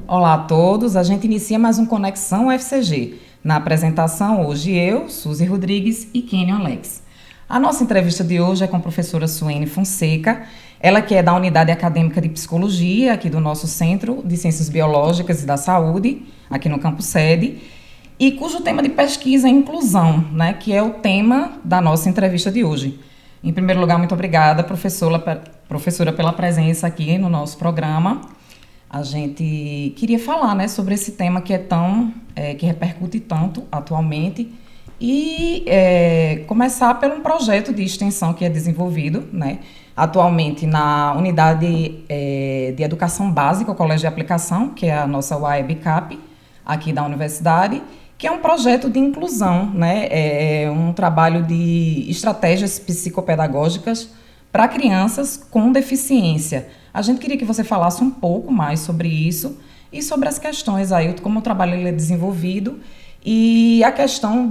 Olá a todos, a gente inicia mais um Conexão UFCG. Na apresentação, hoje eu, Suzy Rodrigues e Kenyon Alex. A nossa entrevista de hoje é com a professora Suene Fonseca, ela que é da Unidade Acadêmica de Psicologia, aqui do nosso Centro de Ciências Biológicas e da Saúde, aqui no campus sede, e cujo tema de pesquisa é inclusão, né, que é o tema da nossa entrevista de hoje. Em primeiro lugar, muito obrigada, professora, pela presença aqui no nosso programa. A gente queria falar, né, sobre esse tema que que repercute tanto atualmente e começar por um projeto de extensão que é desenvolvido, né, atualmente na Unidade de Educação Básica, o Colégio de Aplicação, que é a nossa UAEB-CAP, aqui da universidade, que é um projeto de inclusão, né, um trabalho de estratégias psicopedagógicas para crianças com deficiência. A gente queria que você falasse um pouco mais sobre isso e sobre as questões aí, como o trabalho ele é desenvolvido e a questão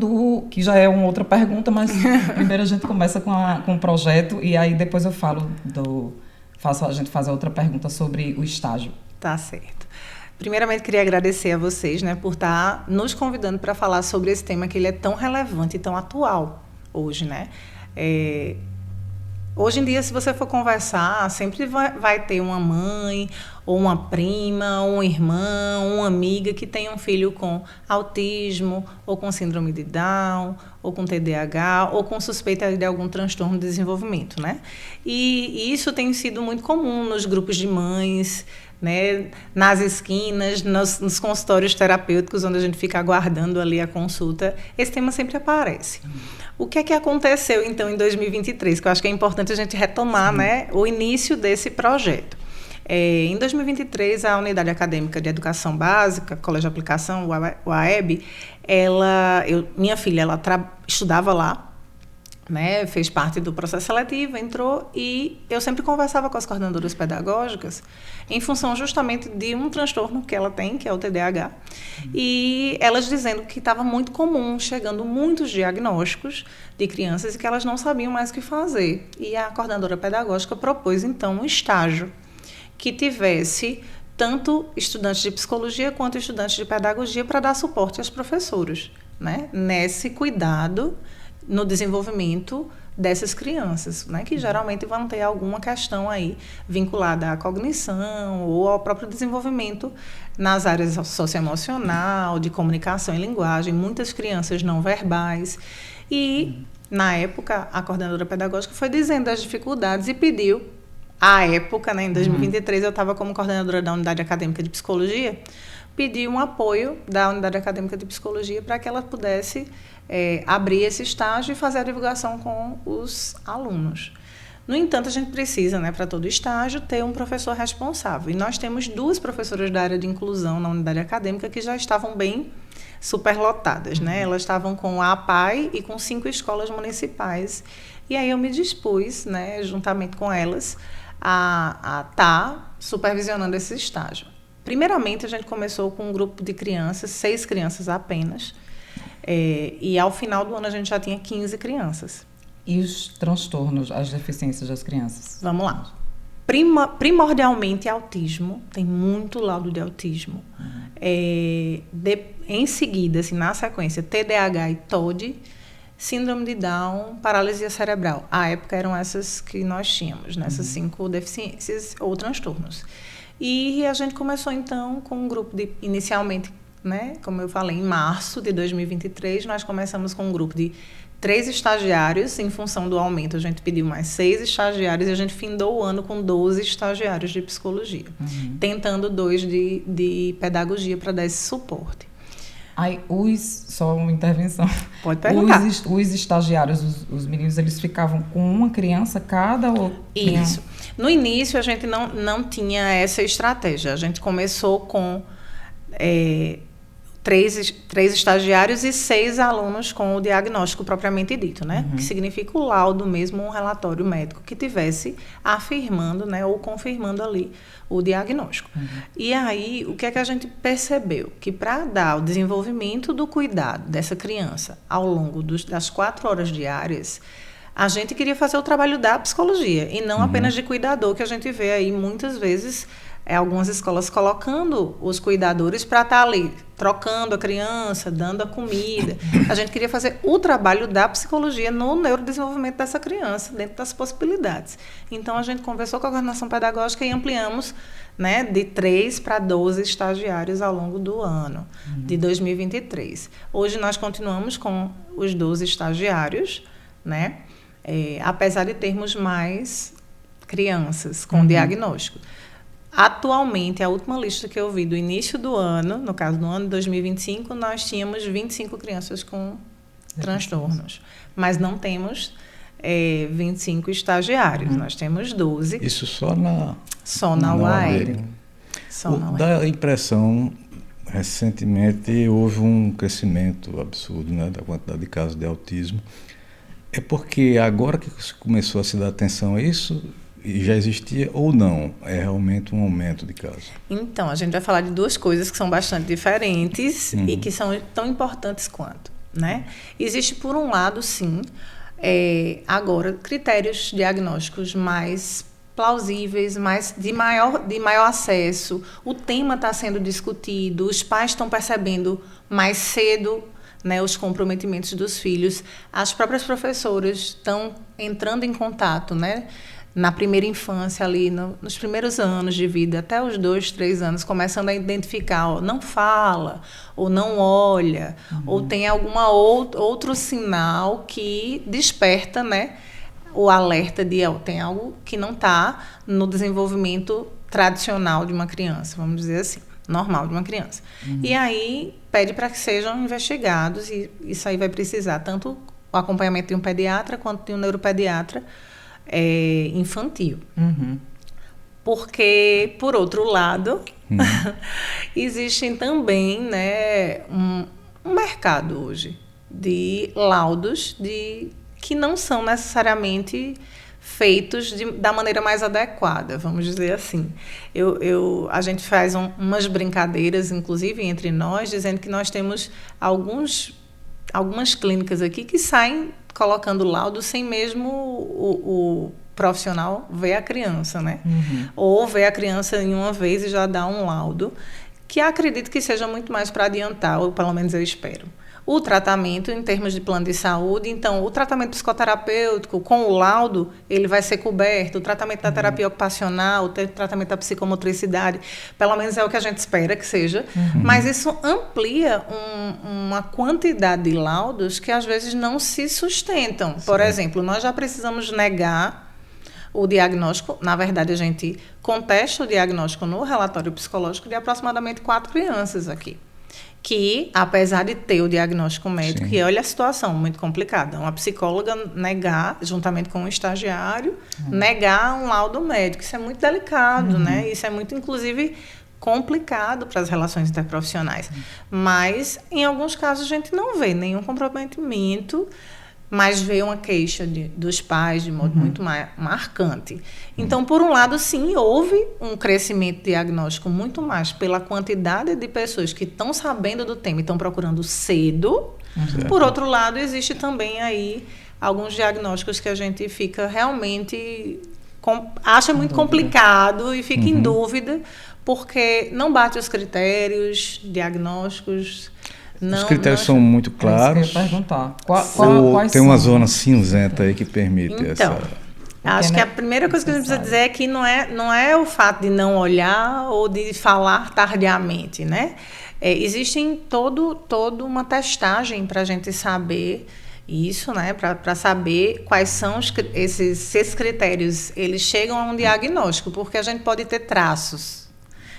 que já é uma outra pergunta, mas primeiro a gente começa com o projeto e aí depois eu a gente faz a outra pergunta sobre o estágio. Tá certo. Primeiramente, queria agradecer a vocês, né, por estar nos convidando para falar sobre esse tema que ele é tão relevante e tão atual hoje, né? Hoje em dia, se você for conversar, sempre vai ter uma mãe, ou uma prima, ou um irmão, uma amiga que tem um filho com autismo, ou com síndrome de Down, ou com TDAH, ou com suspeita de algum transtorno de desenvolvimento, né? E isso tem sido muito comum nos grupos de mães, né, nas esquinas, nos consultórios terapêuticos, onde a gente fica aguardando ali a consulta, esse tema sempre aparece. O que é que aconteceu, então, em 2023? Que eu acho que é importante a gente retomar, né, o início desse projeto. Em 2023, a Unidade Acadêmica de Educação Básica, Colégio de Aplicação, o AEB, minha filha estudava lá, né, fez parte do processo seletivo, entrou, e eu sempre conversava com as coordenadoras pedagógicas em função justamente de um transtorno que ela tem, que é o TDAH, e elas dizendo que estava muito comum, chegando muitos diagnósticos de crianças e que elas não sabiam mais o que fazer. E a coordenadora pedagógica propôs, então, um estágio que tivesse tanto estudantes de psicologia quanto estudantes de pedagogia para dar suporte às professoras, né, nesse cuidado no desenvolvimento dessas crianças, né, que geralmente vão ter alguma questão aí vinculada à cognição ou ao próprio desenvolvimento nas áreas socioemocional, de comunicação e linguagem, muitas crianças não verbais. E, na época, a coordenadora pedagógica foi dizendo as dificuldades e pediu, à época, né, em 2023, eu estava como coordenadora da Unidade Acadêmica de Psicologia, pedi um apoio da Unidade Acadêmica de Psicologia para que ela pudesse abrir esse estágio e fazer a divulgação com os alunos. No entanto, a gente precisa, né, para todo estágio, ter um professor responsável. E nós temos 2 professoras da área de inclusão na unidade acadêmica que já estavam bem superlotadas, né? Elas estavam com a APAE e com 5 escolas municipais. E aí eu me dispus, né, juntamente com elas, a estar supervisionando esse estágio. Primeiramente, a gente começou com um grupo de crianças, 6 crianças apenas, e ao final do ano a gente já tinha 15 crianças. E os transtornos, as deficiências das crianças? Vamos lá. Primordialmente autismo, tem muito laudo de autismo. Em seguida, assim, na sequência, TDAH e TOD, síndrome de Down, paralisia cerebral. À época eram essas que nós tínhamos, né? Essas 5 deficiências ou transtornos. E a gente começou, então, com um grupo inicialmente, né, como eu falei, em março de 2023, nós começamos com um grupo de 3 estagiários. Em função do aumento, a gente pediu mais 6 estagiários e a gente findou o ano com 12 estagiários de psicologia, tentando 2 de pedagogia para dar esse suporte. Aí, só uma intervenção. Pode perguntar. Os estagiários, os meninos, eles ficavam com uma criança cada? Ou Isso. No início, a gente não tinha essa estratégia. A gente começou com 3 estagiários e 6 alunos com o diagnóstico propriamente dito, né? Que significa o laudo mesmo, um relatório médico que tivesse afirmando, né, ou confirmando ali o diagnóstico. E aí, o que é que a gente percebeu? Que para dar o desenvolvimento do cuidado dessa criança ao longo das 4 horas diárias, a gente queria fazer o trabalho da psicologia e não apenas de cuidador, que a gente vê aí muitas vezes algumas escolas colocando os cuidadores para estar ali, trocando a criança, dando a comida. A gente queria fazer o trabalho da psicologia no neurodesenvolvimento dessa criança, dentro das possibilidades. Então, a gente conversou com a coordenação pedagógica e ampliamos, né, de 3 para 12 estagiários ao longo do ano de 2023. Hoje, nós continuamos com os 12 estagiários, né, apesar de termos mais crianças com diagnóstico. Atualmente, a última lista que eu vi do início do ano, no caso do ano de 2025, nós tínhamos 25 crianças com transtornos. Mas não temos 25 estagiários, nós temos 12. Isso só na UAE. Dá a impressão, recentemente houve um crescimento absurdo, né, da quantidade de casos de autismo. É porque agora que começou a se dar atenção a isso, e já existia ou não? É realmente um aumento de casos? Então, a gente vai falar de duas coisas que são bastante diferentes e que são tão importantes quanto, né? Existe, por um lado, sim, agora, critérios diagnósticos mais plausíveis, de maior acesso. O tema está sendo discutido, os pais estão percebendo mais cedo, né, os comprometimentos dos filhos. As próprias professoras estão entrando em contato, né? Na primeira infância, ali, nos primeiros anos de vida, até os 2, 3 anos, começando a identificar, não fala, ou não olha, ou tem alguma outro sinal que desperta, né, o alerta de tem algo que não está no desenvolvimento tradicional de uma criança, vamos dizer assim, normal de uma criança. E aí pede para que sejam investigados, e isso aí vai precisar tanto o acompanhamento de um pediatra quanto de um neuropediatra, infantil. Porque, por outro lado, existem também, né, um mercado hoje de laudos que não são necessariamente feitos da maneira mais adequada, vamos dizer assim. A gente faz umas brincadeiras, inclusive, entre nós, dizendo que nós temos algumas clínicas aqui que saem colocando laudo sem mesmo o profissional ver a criança, né? Ou ver a criança em uma vez e já dar um laudo, que acredito que seja muito mais para adiantar, ou pelo menos eu espero. O tratamento, em termos de plano de saúde, então, o tratamento psicoterapêutico, com o laudo, ele vai ser coberto, o tratamento da terapia ocupacional, o tratamento da psicomotricidade, pelo menos é o que a gente espera que seja, mas isso amplia uma quantidade de laudos que, às vezes, não se sustentam. Por exemplo, nós já precisamos negar o diagnóstico, na verdade, a gente contesta o diagnóstico no relatório psicológico de aproximadamente 4 crianças aqui, que, apesar de ter o diagnóstico médico, e olha a situação muito complicada, uma psicóloga negar, juntamente com um estagiário, negar um laudo médico, isso é muito delicado, né? Isso é muito, inclusive, complicado para as relações interprofissionais. Mas, em alguns casos, a gente não vê nenhum comprometimento, mas vê uma queixa dos pais de modo muito marcante. Então, por um lado, sim, houve um crescimento diagnóstico muito mais pela quantidade de pessoas que estão sabendo do tema e estão procurando cedo. Por outro lado, existe também aí alguns diagnósticos que a gente fica realmente acha muito complicado e fica em dúvida, porque não bate os critérios diagnósticos. Os critérios são muito claros. Eu ia perguntar. Ou tem uma zona cinzenta aí que permite essa... Acho que a primeira coisa que a gente precisa dizer é que não é o fato de não olhar ou de falar tardiamente, né? Existem toda uma testagem para a gente saber isso, né? Para saber quais são esses critérios. Eles chegam a um diagnóstico, porque a gente pode ter traços.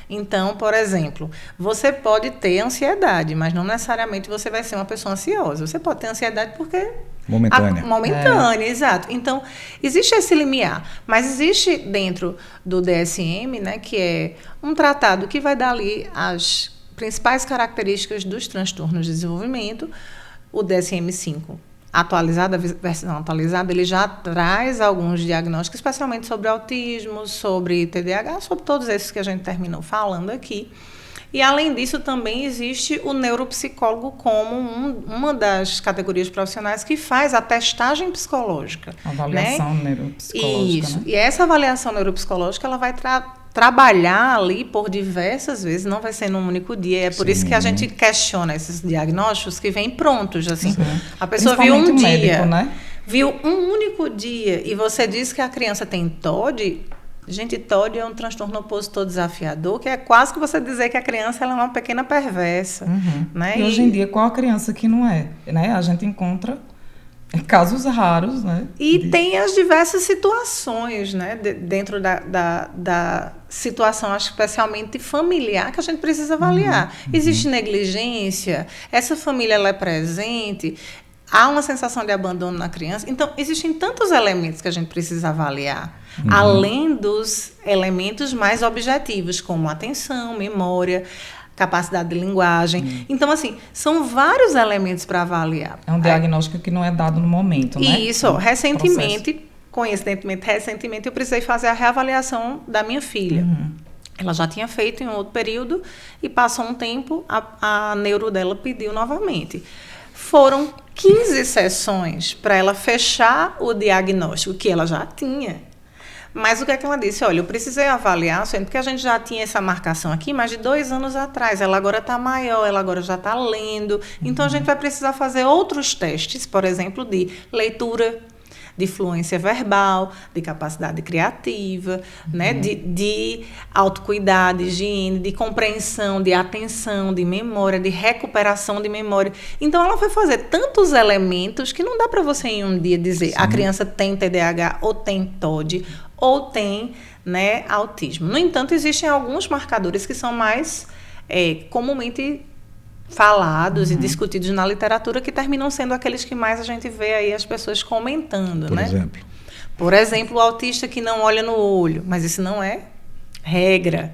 Então, por exemplo, você pode ter ansiedade, mas não necessariamente você vai ser uma pessoa ansiosa. Você pode ter ansiedade porque... Momentânea, exato. Então, existe esse limiar, mas existe dentro do DSM, né, que é um tratado que vai dar ali as principais características dos transtornos de desenvolvimento. O DSM-5, atualizado, a versão atualizada, ele já traz alguns diagnósticos, especialmente sobre autismo, sobre TDAH, sobre todos esses que a gente terminou falando aqui. E, além disso, também existe o neuropsicólogo como uma das categorias profissionais que faz a testagem psicológica. Avaliação, né? Neuropsicológica. Isso. Né? E essa avaliação neuropsicológica ela vai trabalhar ali por diversas vezes, não vai ser num único dia. É por isso que a gente questiona esses diagnósticos que vêm prontos, assim. A pessoa viu um dia, médico, né? viu um único dia, e você diz que a criança tem TOD. Gente, TOD é um transtorno opositor desafiador, que é quase que você dizer que a criança ela é uma pequena perversa. Né? E hoje em dia, qual a criança que não é? Né? A gente encontra casos raros, né? E tem as diversas situações, né? Dentro da situação, acho especialmente familiar, que a gente precisa avaliar. Existe negligência? Essa família ela é presente? Há uma sensação de abandono na criança? Então, existem tantos elementos que a gente precisa avaliar, além dos elementos mais objetivos, como atenção, memória, capacidade de linguagem. Então, assim, são vários elementos para avaliar. É um diagnóstico que não é dado no momento, né? Isso. Recentemente, eu precisei fazer a reavaliação da minha filha. Ela já tinha feito em outro período e passou um tempo, a neuro dela pediu novamente. Foram 15 sessões para ela fechar o diagnóstico que ela já tinha. Mas o que é que ela disse? Olha, eu precisei avaliar, porque a gente já tinha essa marcação aqui, mas de 2 anos atrás. Ela agora está maior, ela agora já está lendo. Então, a gente vai precisar fazer outros testes, por exemplo, de leitura, de fluência verbal, de capacidade criativa, né? de autocuidado, de higiene, de compreensão, de atenção, de memória, de recuperação de memória. Então, ela foi fazer tantos elementos que não dá para você em um dia dizer a criança tem TDAH ou tem TOD ou tem, né, autismo. No entanto, existem alguns marcadores que são mais comumente falados e discutidos na literatura, que terminam sendo aqueles que mais a gente vê aí as pessoas comentando, né? Por exemplo, o autista que não olha no olho, mas isso não é regra.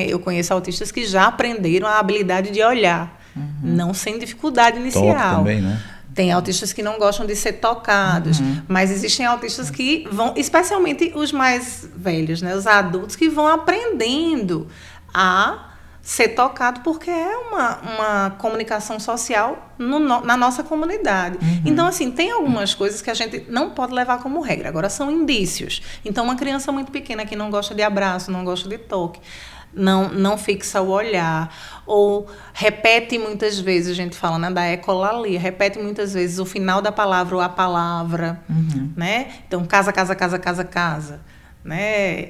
Eu conheço autistas que já aprenderam a habilidade de olhar, não sem dificuldade inicial. Toque também, né? Tem autistas que não gostam de ser tocados, mas existem autistas que vão, especialmente os mais velhos, né, os adultos, que vão aprendendo a ser tocado, porque é uma comunicação social na nossa comunidade. Então, assim, tem algumas coisas que a gente não pode levar como regra. Agora, são indícios. Então, uma criança muito pequena que não gosta de abraço, não gosta de toque, não fixa o olhar, ou repete muitas vezes, a gente fala, né, da ecolalia, repete muitas vezes o final da palavra ou a palavra, né? Então, casa, né?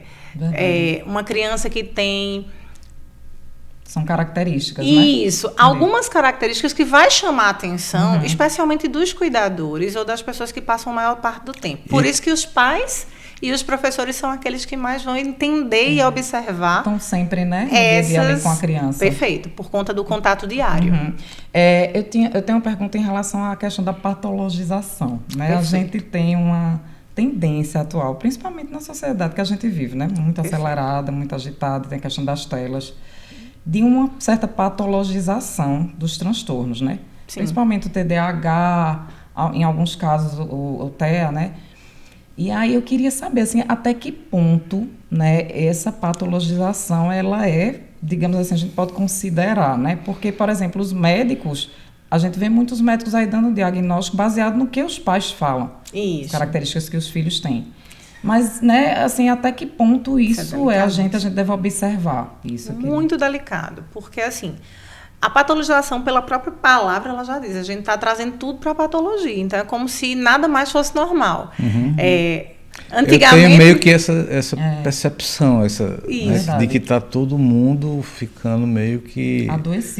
Uma criança que tem... São características, né? Isso. Algumas características que vai chamar a atenção, especialmente dos cuidadores ou das pessoas que passam a maior parte do tempo. Por isso que os pais e os professores são aqueles que mais vão entender e observar. Estão sempre, né? No dia a dia ali com a criança. Perfeito, por conta do contato diário. Eu tenho uma pergunta em relação à questão da patologização, né? Perfeito. A gente tem uma tendência atual, principalmente na sociedade que a gente vive, né? Muito acelerada, muito agitada, tem a questão das telas, de uma certa patologização dos transtornos, né? Sim. Principalmente o TDAH, em alguns casos o TEA, né? E aí eu queria saber, assim, até que ponto, né, essa patologização, ela é, digamos assim, a gente pode considerar, né? Porque, por exemplo, os médicos, a gente vê muitos médicos aí dando diagnóstico baseado no que os pais falam. Isso. As características que os filhos têm. Mas, né, assim, até que ponto isso a gente deve observar isso aqui? Muito delicado, porque, assim, a patologização, pela própria palavra, ela já diz, a gente está trazendo tudo para a patologia, então é como se nada mais fosse normal. Antigamente... Eu tenho meio que essa percepção, né, de que está todo mundo ficando meio que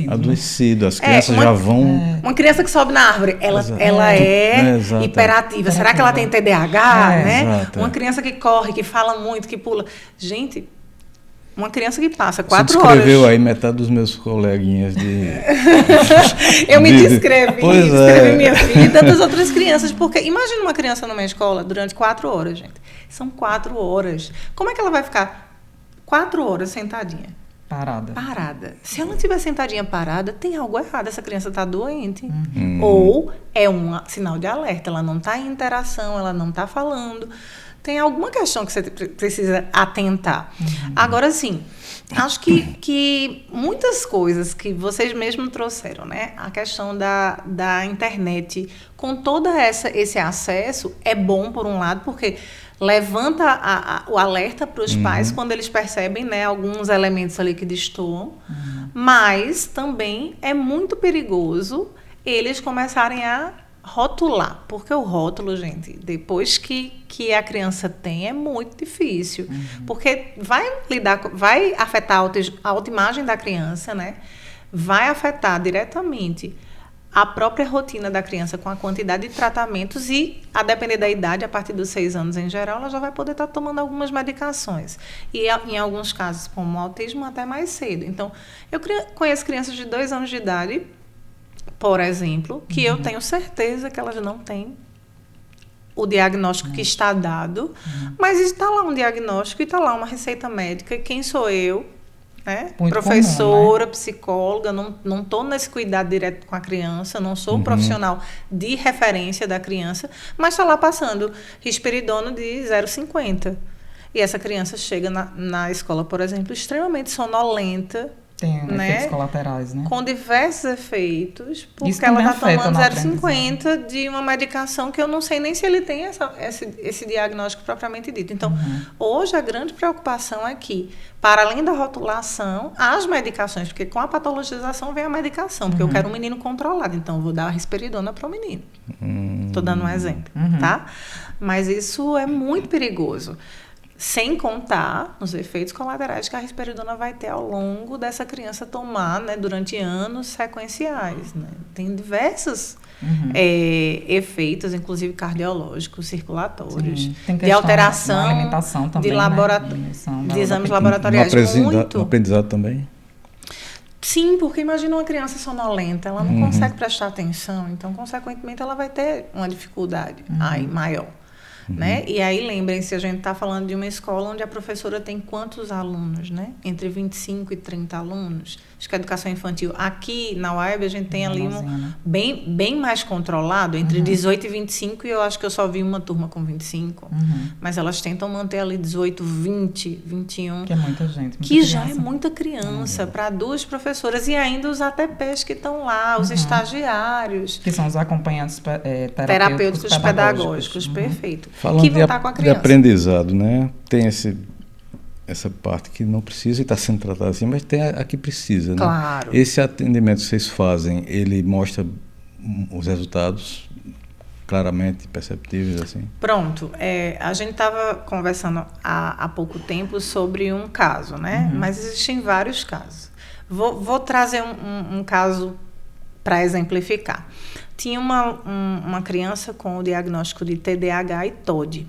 adoecido. As crianças já vão... Uma criança que sobe na árvore, ela é hiperativa. Será que ela tem TDAH? Né? Exato, uma criança que corre, que fala muito, que pula. Gente, uma criança que passa 4 horas... Você descreveu aí metade dos meus coleguinhas de... Eu me descrevi minha filha e tantas outras crianças, porque imagina uma criança numa escola durante 4 horas, gente. São 4 horas. Como é que ela vai ficar 4 horas sentadinha? Parada. Se ela não estiver sentadinha parada, tem algo errado. Essa criança está doente. Ou é um sinal de alerta. Ela não está em interação, ela não está falando. tem alguma questão que você precisa atentar. Agora, sim, acho que muitas coisas que vocês mesmos trouxeram, né? A questão da internet, com todo esse acesso, é bom, por um lado, porque levanta o alerta para os pais quando eles percebem, né, alguns elementos ali que destoam, mas também é muito perigoso eles começarem a rotular, porque o rótulo, gente, depois que a criança tem, é muito difícil, porque vai afetar a autoimagem da criança, né? Vai afetar diretamente a própria rotina da criança com a quantidade de tratamentos e, a depender da idade, a partir dos 6 anos em geral, ela já vai poder estar tomando algumas medicações. E, em alguns casos, como o autismo, até mais cedo. Então, eu conheço crianças de 2 anos de idade, por exemplo, que eu tenho certeza que elas não têm o diagnóstico que está dado, mas está lá um diagnóstico e está lá uma receita médica. E quem sou eu? Né? Professora, comum, né? Psicóloga, não estou nesse cuidado direto com a criança, não sou um profissional de referência da criança, mas está lá passando risperidona de 0,50. E essa criança chega na escola, por exemplo, extremamente sonolenta. Tem efeitos colaterais, né? Com diversos efeitos, porque ela está tomando 0,50 de uma medicação que eu não sei nem se ele tem esse diagnóstico propriamente dito. Então, hoje a grande preocupação é que, para além da rotulação, as medicações, porque com a patologização vem a medicação, porque eu quero um menino controlado, então eu vou dar a risperidona para o menino. Estou dando um exemplo, tá? Mas isso é muito perigoso. Sem contar nos efeitos colaterais que a risperidona vai ter ao longo dessa criança tomar, né, durante anos sequenciais. Né? Tem diversos efeitos, inclusive cardiológicos, circulatórios, de alteração alimentação também, de exames laboratoriais. No aprendizado também? Sim, porque imagina uma criança sonolenta, ela não consegue prestar atenção, então, consequentemente, ela vai ter uma dificuldade aí maior. Né? E aí, lembrem-se, a gente está falando de uma escola onde a professora tem quantos alunos, né? Entre 25 e 30 alunos. Acho que a educação infantil, aqui na UAEB, a gente tem ali bem mais controlado, entre 18 e 25, e eu acho que eu só vi uma turma com 25. Mas elas tentam manter ali 18, 20, 21. Que é muita gente. Que já é muita criança para 2 professoras. E ainda os ATPs que estão lá, os estagiários. Que são os acompanhantes terapêuticos pedagógicos. Perfeito. Falando de aprendizado, né? Tem essa parte que não precisa e está sendo tratada assim, mas tem a que precisa, né? Claro. Esse atendimento que vocês fazem, ele mostra os resultados claramente perceptíveis, assim? Pronto. A gente estava conversando há pouco tempo sobre um caso, né? Mas existem vários casos. Vou trazer um caso para exemplificar. Tinha uma criança com o diagnóstico de TDAH e TOD,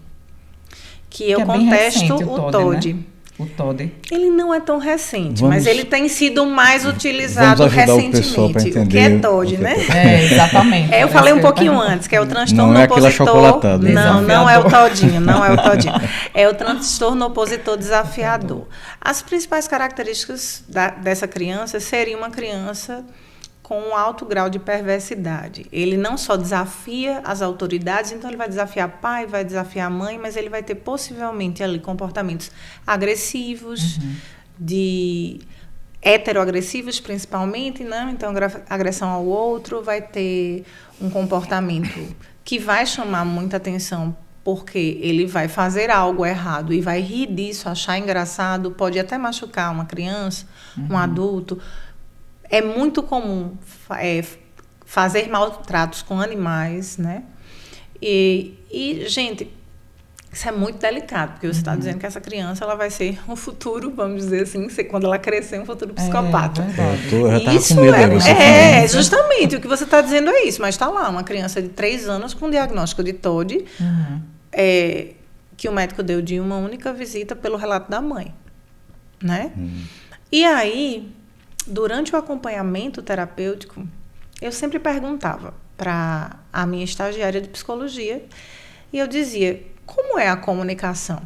que eu contesto o TOD. Né? O TOD. Ele não é tão recente, mas ele tem sido mais utilizado recentemente. O que é TOD, né? Exatamente. Eu falei um pouquinho antes, que é o transtorno não é opositor. Não é o todinho, não é o todinho. É o transtorno opositor desafiador. As principais características dessa criança seria uma criança com um alto grau de perversidade. Ele não só desafia as autoridades, então ele vai desafiar pai, vai desafiar mãe, mas ele vai ter possivelmente ali comportamentos agressivos, de heteroagressivos principalmente, né? Então agressão ao outro, vai ter um comportamento que vai chamar muita atenção porque ele vai fazer algo errado e vai rir disso, achar engraçado, pode até machucar uma criança, um adulto. É muito comum fazer maltratos com animais, né? E, gente, isso é muito delicado, porque você está dizendo que essa criança ela vai ser um futuro, vamos dizer assim, quando ela crescer, um futuro psicopata. Isso justamente, o que você está dizendo é isso, mas está lá, uma criança de 3 anos com diagnóstico de TOD, que o médico deu de uma única visita pelo relato da mãe, né? E aí, durante o acompanhamento terapêutico, eu sempre perguntava para a minha estagiária de psicologia e eu dizia, como é a comunicação?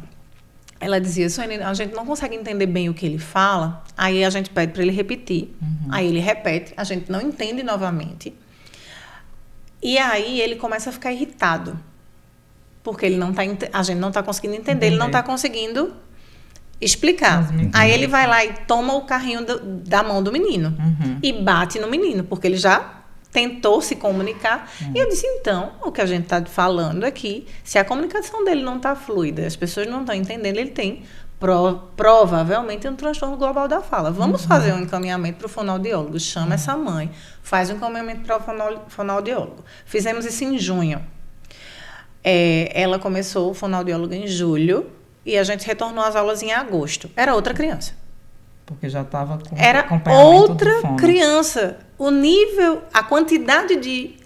Ela dizia, Suene, a gente não consegue entender bem o que ele fala, aí a gente pede para ele repetir, aí ele repete, a gente não entende novamente, e aí ele começa a ficar irritado, porque a gente não está conseguindo entender, ele não está conseguindo explicar. Aí ele vai lá e toma o carrinho da mão do menino e bate no menino, porque ele já tentou se comunicar. E eu disse, então, o que a gente está falando aqui, se a comunicação dele não está fluida, as pessoas não estão entendendo, ele tem provavelmente um transtorno global da fala. Vamos fazer um encaminhamento para o fonoaudiólogo. Chama essa mãe, faz um encaminhamento para o fonoaudiólogo. Fizemos isso em junho. Ela começou o fonoaudiólogo em julho e a gente retornou às aulas em agosto. Era outra criança. Porque já estava com era acompanhamento outra do fono. Criança. O nível, a quantidade de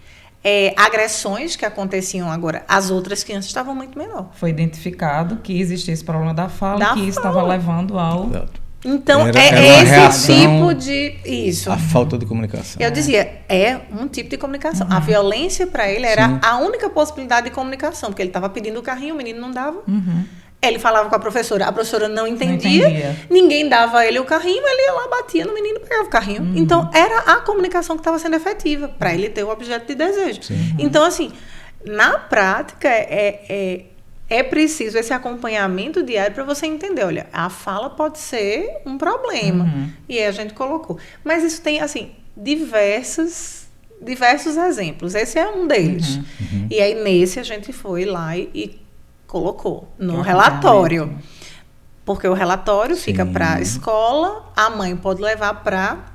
agressões que aconteciam agora, as outras crianças estavam muito menor. Foi identificado que existia esse problema da fala, que estava levando ao... Exato. Então, era esse reação tipo de... Isso. A falta de comunicação. Eu dizia, é um tipo de comunicação. A violência para ele era a única possibilidade de comunicação, porque ele estava pedindo o carrinho, o menino não dava. Ele falava com a professora não entendia. Ninguém dava a ele o carrinho, ele ia lá, batia no menino e pegava o carrinho. Então, era a comunicação que estava sendo efetiva, para ele ter o objeto de desejo. Então, assim, na prática, é preciso esse acompanhamento diário para você entender, olha, a fala pode ser um problema. E aí a gente colocou. Mas isso tem, assim, diversos exemplos. Esse é um deles. E aí, nesse, a gente foi lá e colocou no relatório. Porque o relatório fica para a escola, a mãe pode levar para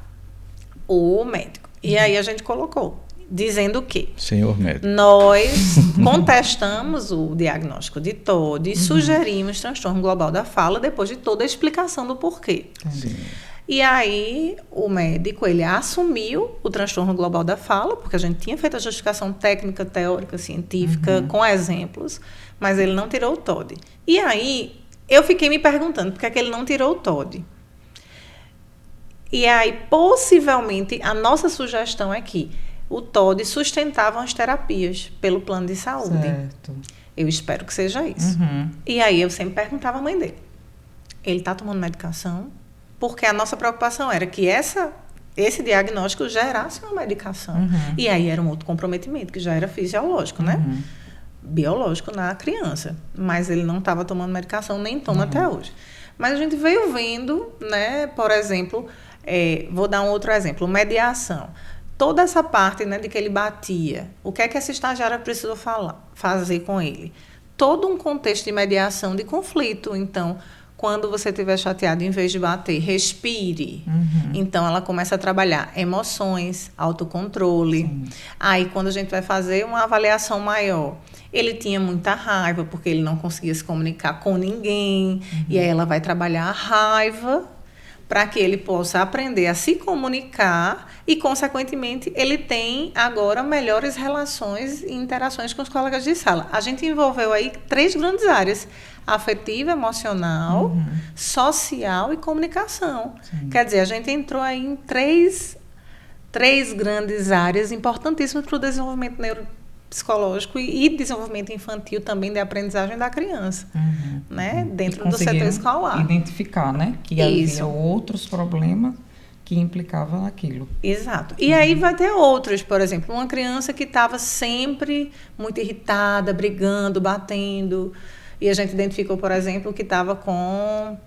o médico. E aí a gente colocou, dizendo o quê? Senhor médico. Nós contestamos o diagnóstico de TOD e sugerimos transtorno global da fala depois de toda a explicação do porquê. Sim. E aí, o médico, ele assumiu o transtorno global da fala, porque a gente tinha feito a justificação técnica, teórica, científica, com exemplos, mas ele não tirou o TOD. E aí, eu fiquei me perguntando por que é que ele não tirou o TOD. E aí, possivelmente, a nossa sugestão é que o TOD sustentava as terapias pelo plano de saúde. Certo. Eu espero que seja isso. E aí, eu sempre perguntava à mãe dele, ele está tomando medicação? Porque a nossa preocupação era que esse diagnóstico gerasse uma medicação. E aí era um outro comprometimento, que já era fisiológico, né? Biológico na criança. Mas ele não estava tomando medicação, nem toma até hoje. Mas a gente veio vendo, né? Por exemplo, vou dar um outro exemplo, mediação. Toda essa parte, né, de que ele batia, o que é que essa estagiária precisou fazer com ele? Todo um contexto de mediação de conflito. Então, quando você estiver chateado, em vez de bater, respire. Então, ela começa a trabalhar emoções, autocontrole. Aí, quando a gente vai fazer uma avaliação maior, ele tinha muita raiva, porque ele não conseguia se comunicar com ninguém. E aí, ela vai trabalhar a raiva para que ele possa aprender a se comunicar e, consequentemente, ele tem agora melhores relações e interações com os colegas de sala. A gente envolveu aí 3 grandes áreas: afetiva, emocional, social e comunicação. Quer dizer, a gente entrou aí em três grandes áreas importantíssimas para o desenvolvimento neuropsicológico e desenvolvimento infantil também, de aprendizagem da criança, né? Dentro do setor escolar. Identificar, né? Que havia outros problemas que implicavam naquilo. Exato. E aí vai ter outros, por exemplo, uma criança que estava sempre muito irritada, brigando, batendo. E a gente identificou, por exemplo, que estava com...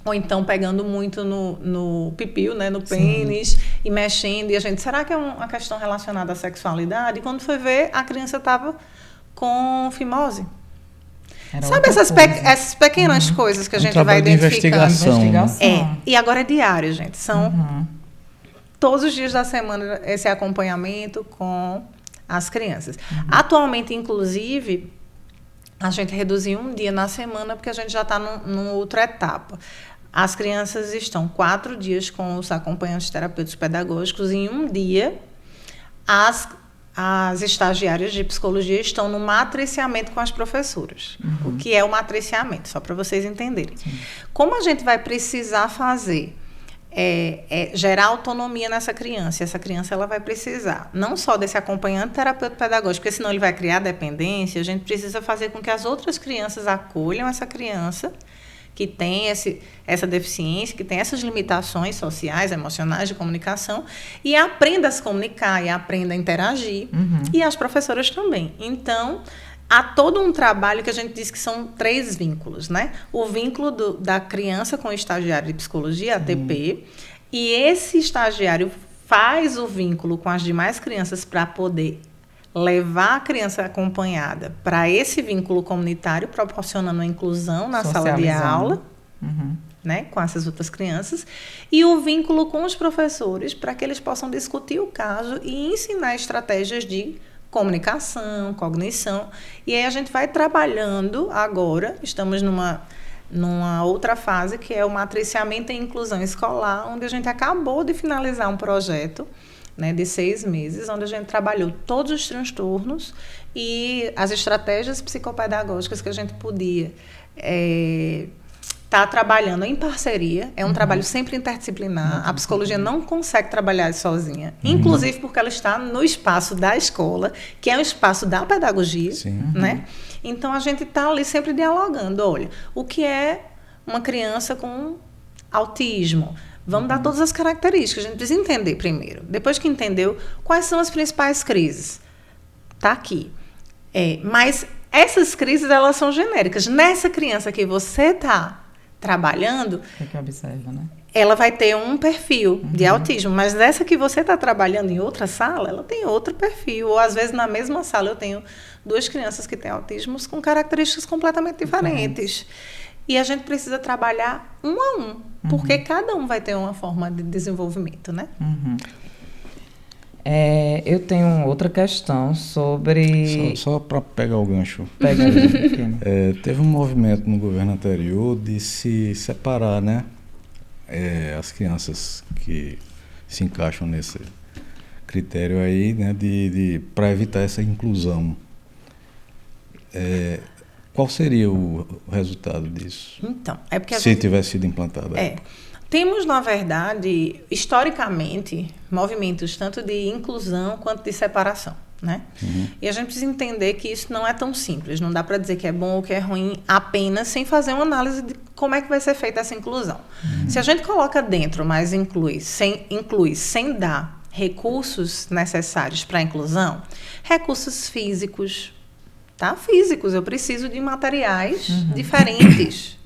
Ou então pegando muito no pipil, né, no pênis, e mexendo. E a gente, será que é uma questão relacionada à sexualidade? E quando foi ver, a criança estava com fimose. Sabe essas pequenas coisas que a gente vai identificando? Investigação. E agora é diário, gente. São todos os dias da semana esse acompanhamento com as crianças. Atualmente, inclusive, a gente reduziu um dia na semana, porque a gente já está numa outra etapa. As crianças estão 4 dias com os acompanhantes terapeutas pedagógicos. Em um dia, as estagiárias de psicologia estão no matriciamento com as professoras. O que é o matriciamento? Só para vocês entenderem. Como a gente vai precisar fazer? Gerar autonomia nessa criança. Essa criança ela vai precisar não só desse acompanhante terapeuta pedagógico, porque senão ele vai criar dependência. A gente precisa fazer com que as outras crianças acolham essa criança que tem essa deficiência, que tem essas limitações sociais, emocionais, de comunicação, e aprenda a se comunicar, e aprenda a interagir. E as professoras também. Então, há todo um trabalho que a gente diz que são 3 vínculos, né? O vínculo da criança com o estagiário de psicologia, ATP, e esse estagiário faz o vínculo com as demais crianças para poder levar a criança acompanhada para esse vínculo comunitário, proporcionando a inclusão na sala de aula, né, com essas outras crianças, e o vínculo com os professores para que eles possam discutir o caso e ensinar estratégias de comunicação, cognição. E aí a gente vai trabalhando agora, estamos numa outra fase, que é o matriciamento e inclusão escolar, onde a gente acabou de finalizar um projeto, né, de 6 meses, onde a gente trabalhou todos os transtornos e as estratégias psicopedagógicas que a gente podia tá trabalhando em parceria. É um trabalho sempre interdisciplinar. A psicologia não consegue trabalhar sozinha, inclusive porque ela está no espaço da escola, que é o espaço da pedagogia, né? Então, a gente está ali sempre dialogando. Olha, o que é uma criança com autismo? Vamos dar todas as características. A gente precisa entender primeiro. Depois que entendeu, quais são as principais crises? Está aqui. Mas essas crises, elas são genéricas. Nessa criança que você está trabalhando, que observa, né? Ela vai ter um perfil de autismo, mas dessa que você está trabalhando em outra sala, ela tem outro perfil. Ou, às vezes, na mesma sala, eu tenho 2 crianças que têm autismos com características completamente diferentes. E a gente precisa trabalhar um a um, porque cada um vai ter uma forma de desenvolvimento, né? Eu tenho outra questão sobre... Só para pegar o gancho. Pega aí. Teve um movimento no governo anterior de se separar, né? As crianças que se encaixam nesse critério aí, né? Para evitar essa inclusão. Qual seria o resultado disso? Então, é porque se tivesse sido implantado. Temos, na verdade, historicamente, movimentos tanto de inclusão quanto de separação, né? E a gente precisa entender que isso não é tão simples. Não dá para dizer que é bom ou que é ruim apenas sem fazer uma análise de como é que vai ser feita essa inclusão. Se a gente coloca dentro, mas inclui sem dar recursos necessários para a inclusão, recursos físicos, tá? Físicos, eu preciso de materiais diferentes.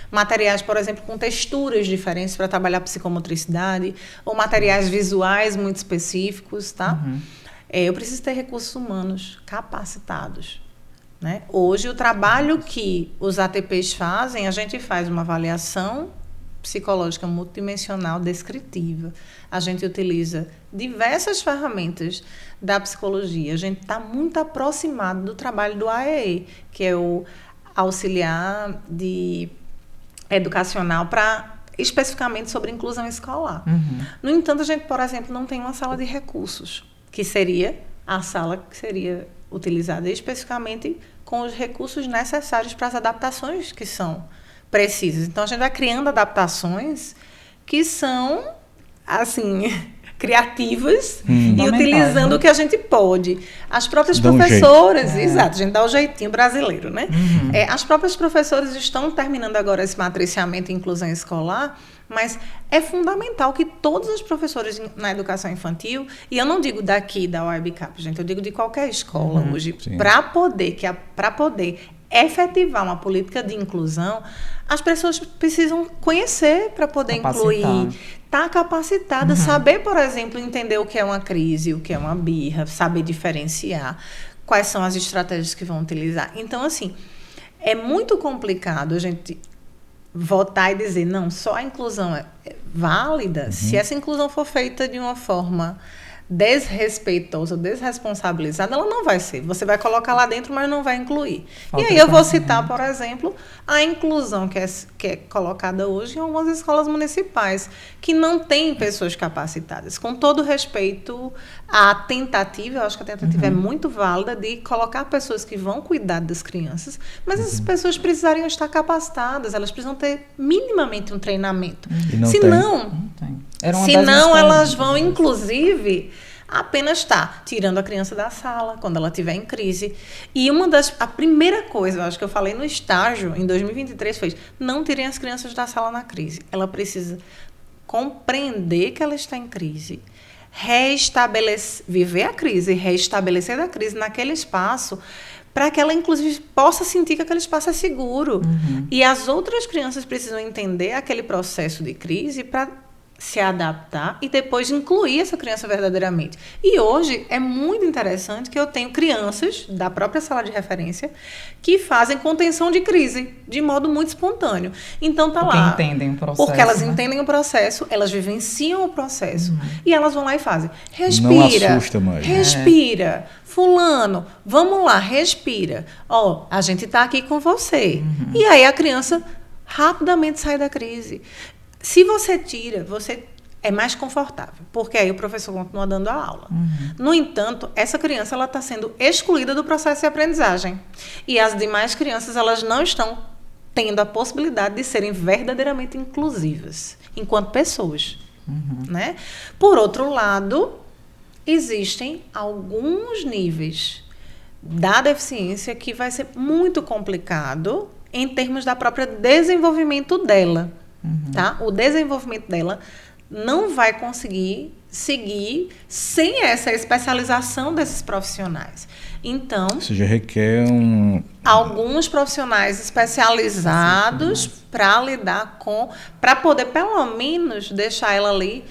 Materiais, por exemplo, com texturas diferentes para trabalhar psicomotricidade, ou materiais visuais muito específicos, tá? Eu preciso ter recursos humanos capacitados, né? Hoje, o trabalho que os ATPs fazem, a gente faz uma avaliação psicológica multidimensional descritiva. A gente utiliza diversas ferramentas da psicologia. A gente está muito aproximado do trabalho do AEE, que é o auxiliar educacional especificamente sobre inclusão escolar. No entanto, a gente, por exemplo, não tem uma sala de recursos, que seria a sala que seria utilizada especificamente com os recursos necessários para as adaptações que são precisas. Então, a gente vai criando adaptações que são, assim, criativas e utilizando o que a gente pode. As próprias professoras, exato, a gente dá o jeitinho brasileiro, né? As próprias professoras estão terminando agora esse matriciamento e inclusão escolar, mas é fundamental que todos os professores na educação infantil, e eu não digo daqui da UEB-CAP, gente, eu digo de qualquer escola hoje, para poder efetivar uma política de inclusão, as pessoas precisam conhecer para poder incluir, estar capacitada, saber, por exemplo, entender o que é uma crise, o que é uma birra, saber diferenciar quais são as estratégias que vão utilizar. Então, assim, é muito complicado a gente votar e dizer, não, só a inclusão é válida se essa inclusão for feita de uma forma desrespeitosa, desresponsabilizada, ela não vai ser. Você vai colocar lá dentro, mas não vai incluir. E aí eu vou citar, por exemplo, a inclusão que é colocada hoje em algumas escolas municipais, que não têm pessoas capacitadas. Com todo respeito à tentativa, eu acho que a tentativa é muito válida de colocar pessoas que vão cuidar das crianças, mas essas pessoas precisariam estar capacitadas, elas precisam ter minimamente um treinamento. Senão elas vão, inclusive, apenas estar tirando a criança da sala quando ela estiver em crise. E a primeira coisa, eu acho que eu falei no estágio, em 2023, foi: não tirem as crianças da sala na crise. Ela precisa compreender que ela está em crise, viver a crise, reestabelecer a crise naquele espaço, para que ela, inclusive, possa sentir que aquele espaço é seguro. Uhum. E as outras crianças precisam entender aquele processo de crise para se adaptar e depois incluir essa criança verdadeiramente. E hoje é muito interessante que eu tenho crianças da própria sala de referência que fazem contenção de crise de modo muito espontâneo. Então tá porque lá. entendem o processo. Porque elas né? entendem o processo, elas vivenciam o processo e elas vão lá e fazem. Não Respira. assusta mais. Respira. Fulano, vamos lá, respira. Ó, a gente tá aqui com você. E aí a criança rapidamente sai da crise. Se você tira, você é mais confortável, porque aí o professor continua dando a aula. No entanto, essa criança ela está sendo excluída do processo de aprendizagem. E as demais crianças elas não estão tendo a possibilidade de serem verdadeiramente inclusivas, enquanto pessoas. Né? Por outro lado, existem alguns níveis da deficiência que vai ser muito complicado em termos da própria desenvolvimento dela. Tá? O desenvolvimento dela não vai conseguir seguir sem essa especialização desses profissionais. Então, Isso já requer alguns profissionais especializados para lidar com, para poder pelo menos deixar ela ali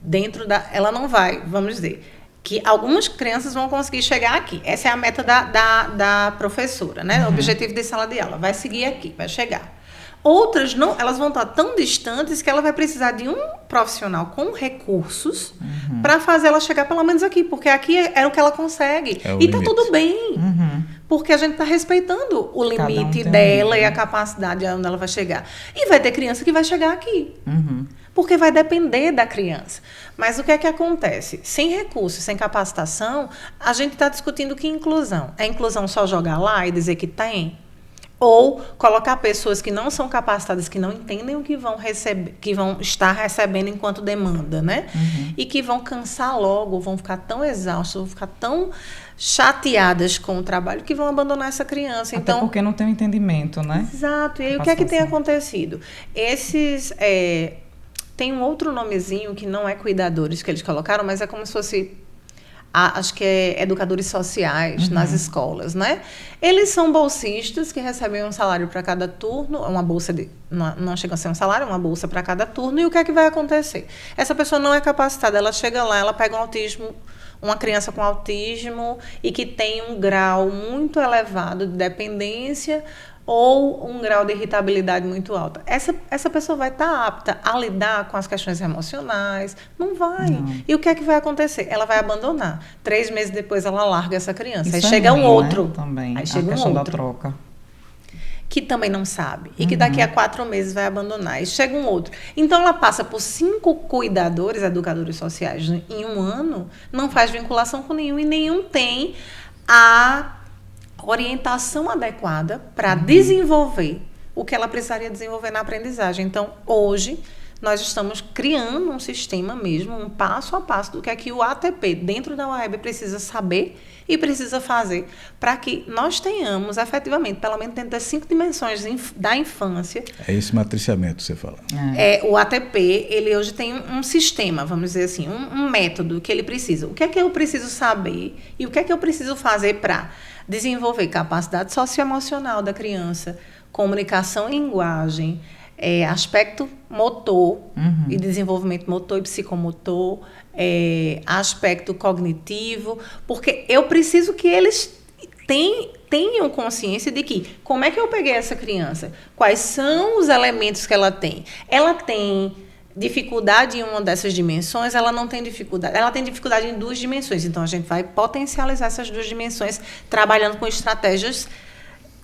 dentro da, ela não vai, vamos dizer, que algumas crianças vão conseguir chegar aqui. Essa é a meta da professora, né? O objetivo de sala de aula, vai seguir aqui, vai chegar. Outras não, elas vão estar tão distantes que ela vai precisar de um profissional com recursos para fazer ela chegar pelo menos aqui, porque aqui é o que ela consegue. E está tudo bem, porque a gente está respeitando o limite dela e a capacidade onde ela vai chegar. E vai ter criança que vai chegar aqui, porque vai depender da criança. Mas o que é que acontece? Sem recursos, sem capacitação, a gente está discutindo que inclusão. É inclusão só jogar lá e dizer que tem? Ou colocar pessoas que não são capacitadas, que não entendem o que vão receber, que vão estar recebendo enquanto demanda, né? E que vão cansar logo, vão ficar tão exaustas, vão ficar tão chateadas com o trabalho que vão abandonar essa criança. Até então, porque não tem um entendimento, né? Exato. E aí o que é que tem acontecido? Esses tem um outro nomezinho que não é cuidadores que eles colocaram, mas é como se fosse acho que é educadores sociais nas escolas, né? Eles são bolsistas que recebem um salário para cada turno, uma bolsa não chega a ser um salário, uma bolsa para cada turno. E o que é que vai acontecer? Essa pessoa não é capacitada, ela chega lá, ela pega um autismo, uma criança com autismo e que tem um grau muito elevado de dependência ou um grau de irritabilidade muito alto. Essa pessoa vai estar apta a lidar com as questões emocionais? Não vai. Não. E o que é que vai acontecer? Ela vai abandonar. 3 meses depois ela larga essa criança. Aí chega um outro. Né? Também. Aí chega a questão um outro. Da troca. Que também não sabe. E que daqui a 4 meses vai abandonar. E chega um outro. Então ela passa por 5 cuidadores, educadores sociais em um ano, não faz vinculação com nenhum e nenhum tem a orientação adequada para desenvolver o que ela precisaria desenvolver na aprendizagem. Então, hoje, nós estamos criando um sistema mesmo, um passo a passo do que é que o ATP dentro da UAEB precisa saber e precisa fazer para que nós tenhamos, efetivamente, pelo menos dentro das 5 dimensões da infância. É esse matriciamento que você fala. O ATP, ele hoje tem um sistema, vamos dizer assim, um método que ele precisa. O que é que eu preciso saber e o que é que eu preciso fazer para desenvolver capacidade socioemocional da criança, comunicação e linguagem, aspecto motor e desenvolvimento motor e psicomotor, aspecto cognitivo, porque eu preciso que eles tenham consciência de que, como é que eu peguei essa criança? Quais são os elementos que ela tem? Ela tem dificuldade em uma dessas dimensões, ela não tem dificuldade. Ela tem dificuldade em 2 dimensões. Então, a gente vai potencializar essas 2 dimensões trabalhando com estratégias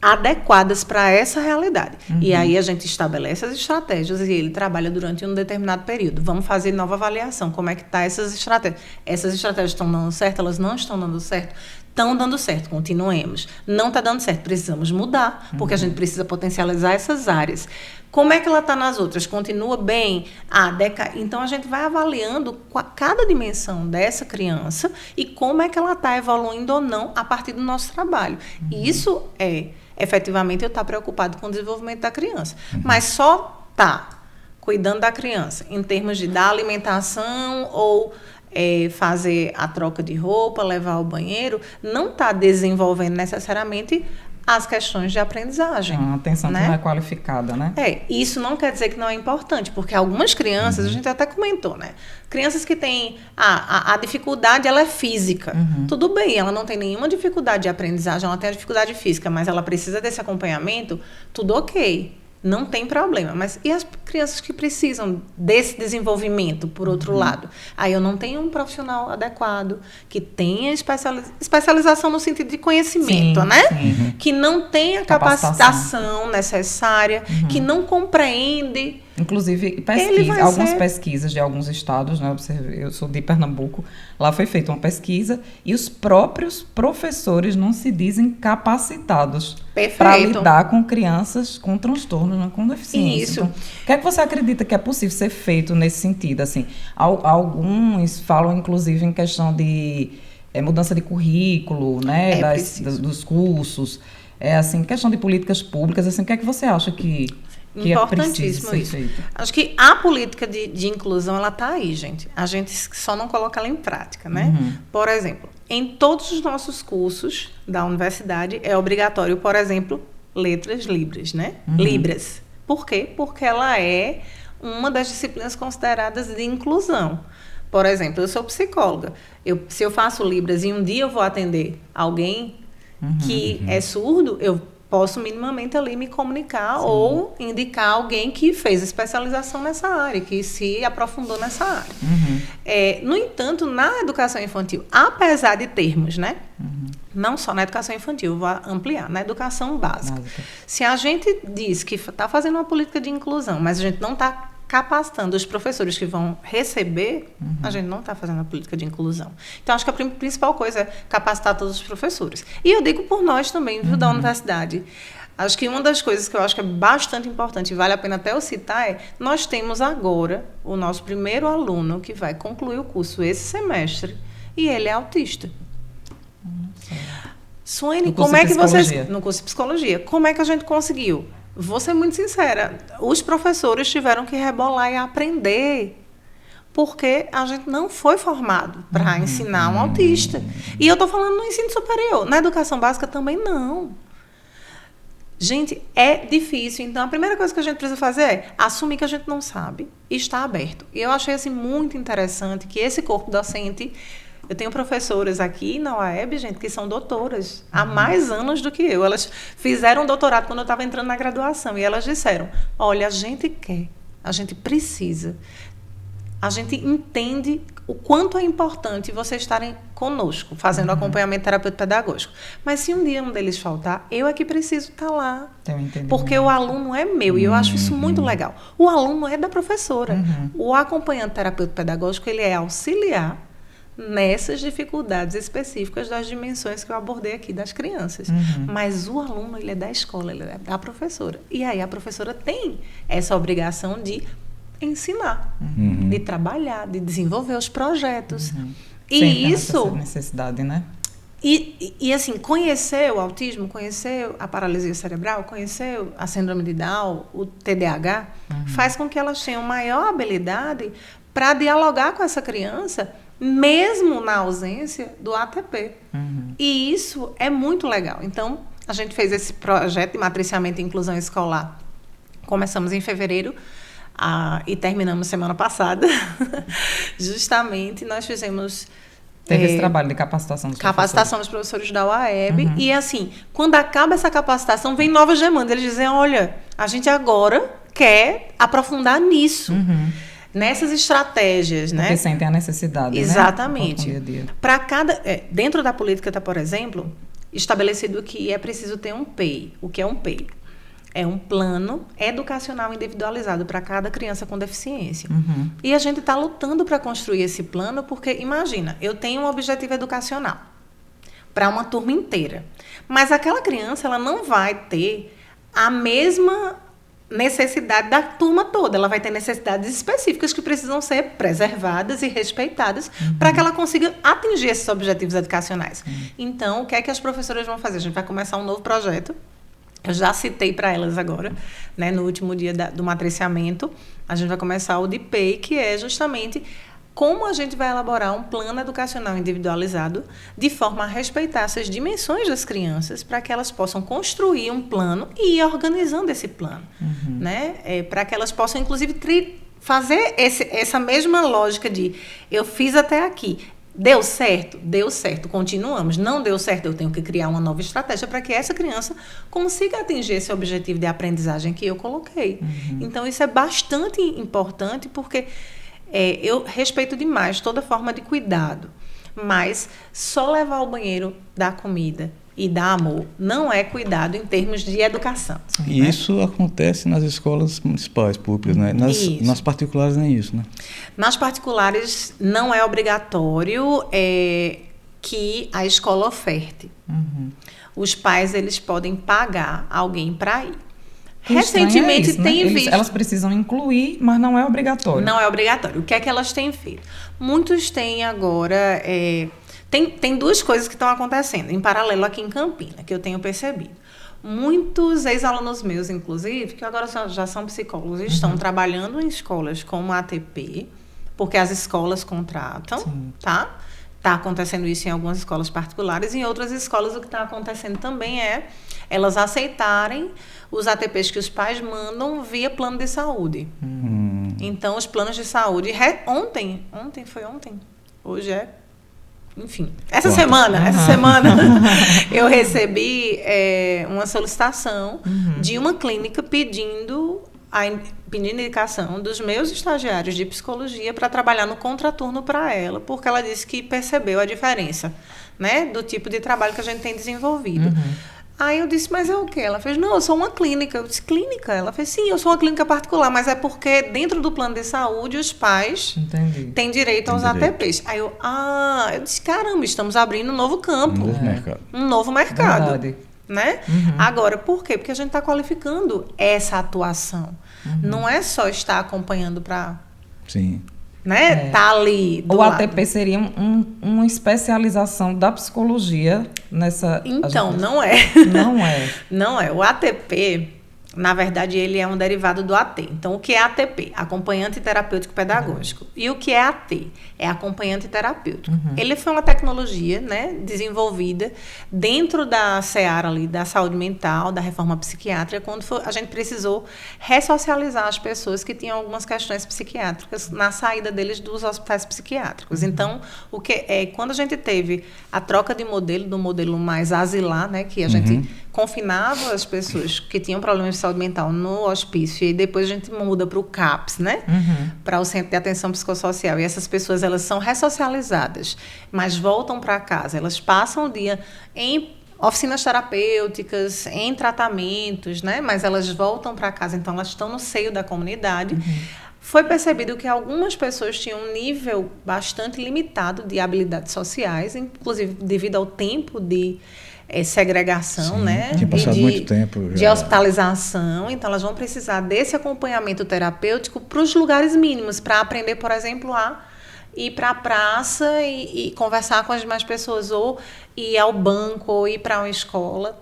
adequadas para essa realidade. E aí a gente estabelece as estratégias e ele trabalha durante um determinado período. Vamos fazer nova avaliação. Como é que está essas estratégias? Essas estratégias estão dando certo? Elas não estão dando certo? Estão dando certo, continuemos. Não está dando certo, precisamos mudar, porque a gente precisa potencializar essas áreas. Como é que ela está nas outras? Continua bem? Então, a gente vai avaliando cada dimensão dessa criança e como é que ela está evoluindo ou não a partir do nosso trabalho. Isso efetivamente, eu estou preocupado com o desenvolvimento da criança. Mas só cuidando da criança, em termos de dar alimentação ou fazer a troca de roupa, levar ao banheiro, não está desenvolvendo necessariamente as questões de aprendizagem. A atenção que não é qualificada, né? Isso não quer dizer que não é importante, porque algumas crianças, a gente até comentou, né? Crianças que têm a dificuldade, ela é física. Tudo bem, ela não tem nenhuma dificuldade de aprendizagem, ela tem a dificuldade física, mas ela precisa desse acompanhamento, tudo ok. Não tem problema. Mas e as crianças que precisam desse desenvolvimento, por outro lado? Aí eu não tenho um profissional adequado, que tenha especialização no sentido de conhecimento, né? Sim. Que não tenha capacitação necessária, que não compreende. Inclusive, algumas pesquisas de alguns estados, né? Eu sou de Pernambuco, lá foi feita uma pesquisa e os próprios professores não se dizem capacitados para lidar com crianças com transtornos, né? Com deficiência. Isso. Então, o que é que você acredita que é possível ser feito nesse sentido? Assim, alguns falam, inclusive, em questão de mudança de currículo, né? Dos cursos, assim, questão de políticas públicas. Assim, o que é que você acha que importantíssimo é isso. Feito? Acho que a política de inclusão, ela está aí, gente. A gente só não coloca ela em prática, né? Por exemplo, em todos os nossos cursos da universidade é obrigatório, por exemplo, letras libras, né? Libras. Por quê? Porque ela é uma das disciplinas consideradas de inclusão. Por exemplo, eu sou psicóloga. Se eu faço libras e um dia eu vou atender alguém que é surdo, eu posso minimamente ali me comunicar ou indicar alguém que fez especialização nessa área, que se aprofundou nessa área. No entanto, na educação infantil, apesar de termos, né? Não só na educação infantil, vou ampliar, na educação básica. Se a gente diz que está fazendo uma política de inclusão, mas a gente não está capacitando os professores que vão receber, a gente não está fazendo a política de inclusão. Então, acho que a principal coisa é capacitar todos os professores. E eu digo por nós também, viu, da universidade. Acho que uma das coisas que eu acho que é bastante importante, e vale a pena até eu citar, é nós temos agora o nosso primeiro aluno que vai concluir o curso esse semestre, e ele é autista. Suene, como é que vocês... No curso de psicologia. Como é que a gente conseguiu? Vou ser muito sincera, os professores tiveram que rebolar e aprender, porque a gente não foi formado para ensinar um autista. E eu estou falando no ensino superior, na educação básica também não. Gente, é difícil. Então, a primeira coisa que a gente precisa fazer é assumir que a gente não sabe e estar aberto. E eu achei assim, muito interessante que esse corpo docente... Eu tenho professoras aqui na UAEB, gente, que são doutoras há mais anos do que eu. Elas fizeram doutorado quando eu estava entrando na graduação. E elas disseram, olha, a gente quer, a gente precisa, a gente entende o quanto é importante vocês estarem conosco, fazendo acompanhamento terapêutico pedagógico. Mas se um dia um deles faltar, eu é que preciso estar lá. Porque o aluno é meu, e eu acho isso muito legal. O aluno é da professora. O acompanhante terapêutico pedagógico, ele é auxiliar nessas dificuldades específicas das dimensões que eu abordei aqui das crianças. Mas o aluno, ele é da escola, ele é da professora. E aí a professora tem essa obrigação de ensinar, de trabalhar, de desenvolver os projetos. E sem isso... essa necessidade, né? E assim, conhecer o autismo, conhecer a paralisia cerebral, conhecer a síndrome de Down, o TDAH, faz com que elas tenham maior habilidade para dialogar com essa criança, mesmo na ausência do ATP. E isso é muito legal. Então, a gente fez esse projeto de matriciamento e inclusão escolar. Começamos em fevereiro e terminamos semana passada. Justamente, nós fizemos... Teve esse trabalho de capacitação dos professores da UAEB. E, assim, quando acaba essa capacitação, vem novas demandas. Eles dizem, olha, a gente agora quer aprofundar nisso. Nessas estratégias, né? Porque sentem a necessidade, exatamente. Né? Dia a dia. Para cada... dentro da política está, por exemplo, estabelecido que é preciso ter um PEI. O que é um PEI? É um plano educacional individualizado para cada criança com deficiência. E a gente está lutando para construir esse plano, porque, imagina, eu tenho um objetivo educacional para uma turma inteira. Mas aquela criança, ela não vai ter a mesma necessidade da turma toda. Ela vai ter necessidades específicas que precisam ser preservadas e respeitadas para que ela consiga atingir esses objetivos educacionais. Então, o que é que as professoras vão fazer? A gente vai começar um novo projeto. Eu já citei para elas agora, né, no último dia do matriciamento. A gente vai começar o de PEI, que é justamente como a gente vai elaborar um plano educacional individualizado de forma a respeitar essas dimensões das crianças para que elas possam construir um plano e ir organizando esse plano, né? Para que elas possam, inclusive, fazer essa mesma lógica de eu fiz até aqui. Deu certo, continuamos. Não deu certo, eu tenho que criar uma nova estratégia para que essa criança consiga atingir esse objetivo de aprendizagem que eu coloquei. Então, isso é bastante importante porque eu respeito demais toda forma de cuidado, mas só levar ao banheiro dar comida e dar amor não é cuidado em termos de educação. E né? Isso acontece nas escolas municipais, públicas, né? Nas particulares nem isso, né? Nas particulares não é obrigatório que a escola oferte. Os pais eles podem pagar alguém para ir. Recentemente isso, né? tem visto. Elas precisam incluir, mas não é obrigatório. Não é obrigatório. O que é que elas têm feito? Muitos têm agora. Tem duas coisas que estão acontecendo em paralelo aqui em Campina, que eu tenho percebido. Muitos ex-alunos meus, inclusive, que agora já são psicólogos, estão trabalhando em escolas como a ATP, porque as escolas contratam, tá? Está acontecendo isso em algumas escolas particulares. Em outras escolas, o que está acontecendo também é elas aceitarem os ATPs que os pais mandam via plano de saúde. Então, os planos de saúde... Ontem, hoje é... Enfim, essa semana eu recebi uma solicitação de uma clínica pedindo indicação dos meus estagiários de psicologia para trabalhar no contraturno para ela, porque ela disse que percebeu a diferença, né, do tipo de trabalho que a gente tem desenvolvido. Aí eu disse, mas é o quê? Ela fez, não, eu sou uma clínica. Eu disse, clínica? Ela fez, sim, eu sou uma clínica particular, mas é porque dentro do plano de saúde os pais têm direito aos ATPs. Aí eu disse, caramba, estamos abrindo um novo campo. Um novo mercado. Verdade. Né? Agora, por quê? Porque a gente está qualificando essa atuação. Não é só estar acompanhando para... Sim. Né? Tá ali do o lado. ATP seria uma especialização da psicologia nessa... Então, não é. Não é. Não é. O ATP, na verdade, ele é um derivado do AT. Então, o que é ATP? Acompanhante terapêutico pedagógico. E o que é AT? É acompanhante terapêutico. Ele foi uma tecnologia, né, desenvolvida dentro da seara ali, da saúde mental, da reforma psiquiátrica, quando a gente precisou ressocializar as pessoas que tinham algumas questões psiquiátricas na saída deles dos hospitais psiquiátricos. Então, quando a gente teve a troca de modelo, do modelo mais asilar, né, que a gente confinava as pessoas que tinham problemas de saúde mental no hospício, e depois a gente muda para o CAPS, né? Para o Centro de Atenção Psicossocial. E essas pessoas, elas são ressocializadas, mas voltam para casa. Elas passam o dia em oficinas terapêuticas, em tratamentos, né? Mas elas voltam para casa, então elas estão no seio da comunidade. Foi percebido que algumas pessoas tinham um nível bastante limitado de habilidades sociais, inclusive devido ao tempo de segregação, né? Tinha passado muito tempo de hospitalização. Então, elas vão precisar desse acompanhamento terapêutico para os lugares mínimos, para aprender, por exemplo, a ir para a praça e conversar com as demais pessoas, ou ir ao banco, ou ir para uma escola.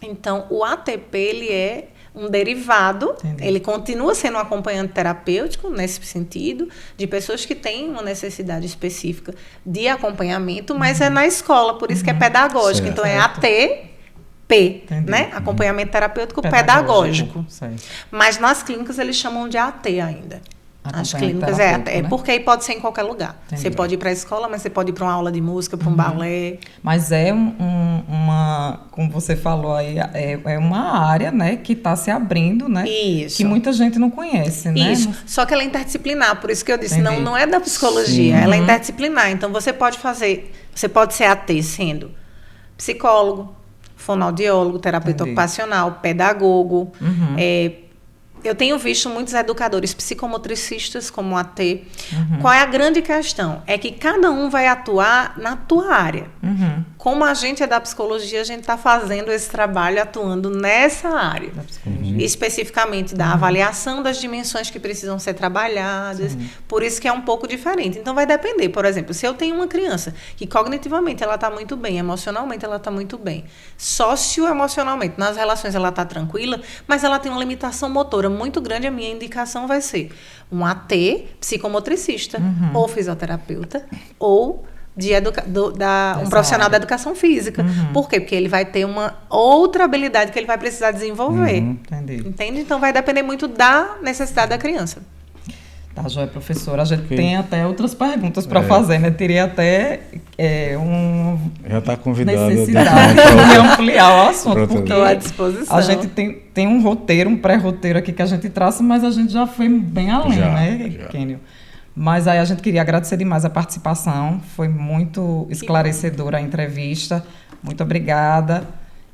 Então, o ATP, ele é um derivado. Entendi. Ele continua sendo um acompanhante terapêutico, nesse sentido, de pessoas que têm uma necessidade específica de acompanhamento, mas é na escola, por isso que é pedagógico. Certo. Então, é ATP, né? Acompanhamento terapêutico pedagógico. Certo. Mas nas clínicas eles chamam de AT ainda. As Acompanhamento clínicas terapêutico, né? porque aí pode ser em qualquer lugar. Entendi. Você pode ir para a escola, mas você pode ir para uma aula de música, para um balé. Mas é uma, como você falou aí, é uma área, né, que está se abrindo, né? Isso. Que muita gente não conhece, né? Isso. Só que ela é interdisciplinar, por isso que eu disse, Entendi. não é da psicologia, ela é interdisciplinar. Então você pode ser AT sendo psicólogo, fonoaudiólogo, terapeuta Entendi. ocupacional, pedagogo. Eu tenho visto muitos educadores psicomotricistas como AT. Qual é a grande questão? É que cada um vai atuar na tua área. como a gente é da psicologia, a gente está fazendo esse trabalho, atuando nessa área. Especificamente da avaliação das dimensões que precisam ser trabalhadas. Por isso que é um pouco diferente. Então, vai depender. Por exemplo, se eu tenho uma criança que cognitivamente ela está muito bem, emocionalmente ela está muito bem, socioemocionalmente, nas relações ela está tranquila, mas ela tem uma limitação motora muito grande, a minha indicação vai ser um AT psicomotricista, ou fisioterapeuta, ou um profissional da educação física. Por quê? Porque ele vai ter uma outra habilidade que ele vai precisar desenvolver. Entende? Então, vai depender muito da necessidade da criança. Tá, joia, professora. A gente tem até outras perguntas para fazer, né? Teria até já está convidada necessidade de ampliar o assunto, porque estou à disposição. A gente tem um roteiro, um pré-roteiro aqui que a gente traça, mas a gente já foi bem além, né, Kênio? Mas aí a gente queria agradecer demais a participação, foi muito esclarecedora a entrevista, muito obrigada.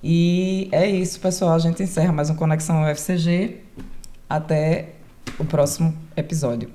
E é isso, pessoal, a gente encerra mais um Conexão UFCG, até o próximo episódio.